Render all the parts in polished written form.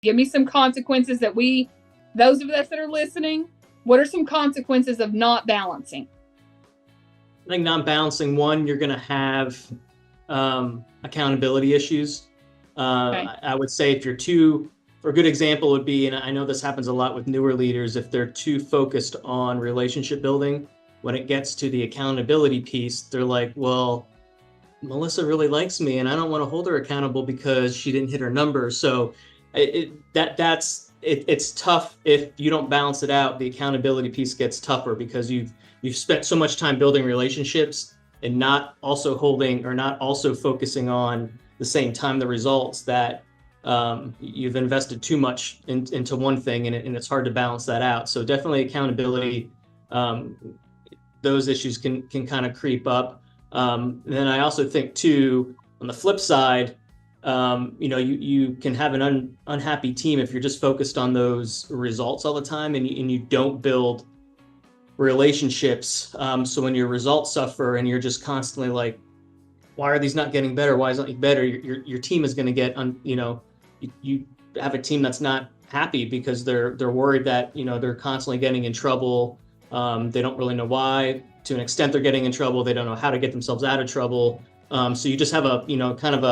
Give me some consequences those of us that are listening, what are some consequences of not balancing? I think not balancing, one, you're going to have accountability issues. Okay. I would say if you're too, for a good example would be, and I know this happens a lot with newer leaders, if they're too focused on relationship building, when it gets to the accountability piece, they're like, well, Melissa really likes me and I don't want to hold her accountable because she didn't hit her numbers. So it's tough if you don't balance it out. The accountability piece gets tougher because you've spent so much time building relationships and not also focusing on the same time the results, that you've invested too much into one thing, and it's hard to balance that out. So definitely accountability, those issues can kind of creep up. Then I also think too, on the flip side, you can have an unhappy team if you're just focused on those results all the time, and you don't build relationships. So when your results suffer and you're just constantly like, why are these not getting better? Why isn't it better? Your team is going to get, you have a team that's not happy because they're worried that, they're constantly getting in trouble. They don't really know why. To an extent, they're getting in trouble. They don't know how to get themselves out of trouble. So you just have kind of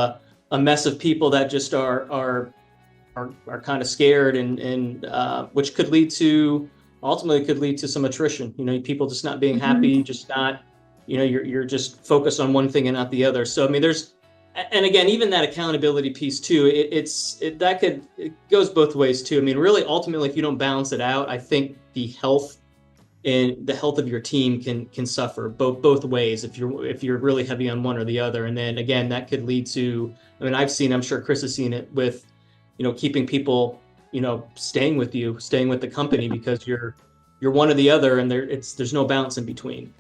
a mess of people that just are kind of scared, and which ultimately could lead to some attrition. People just not being happy, just not, you're just focused on one thing and not the other. So I mean, and again, even that accountability piece too, it goes both ways too. I mean, really, ultimately, if you don't balance it out, I think the health of your team can suffer both ways if you're really heavy on one or the other. And then again, that could lead to, I mean, I'm sure Chris has seen it with, keeping people, staying with the company because you're one or the other, and there's no balance in between.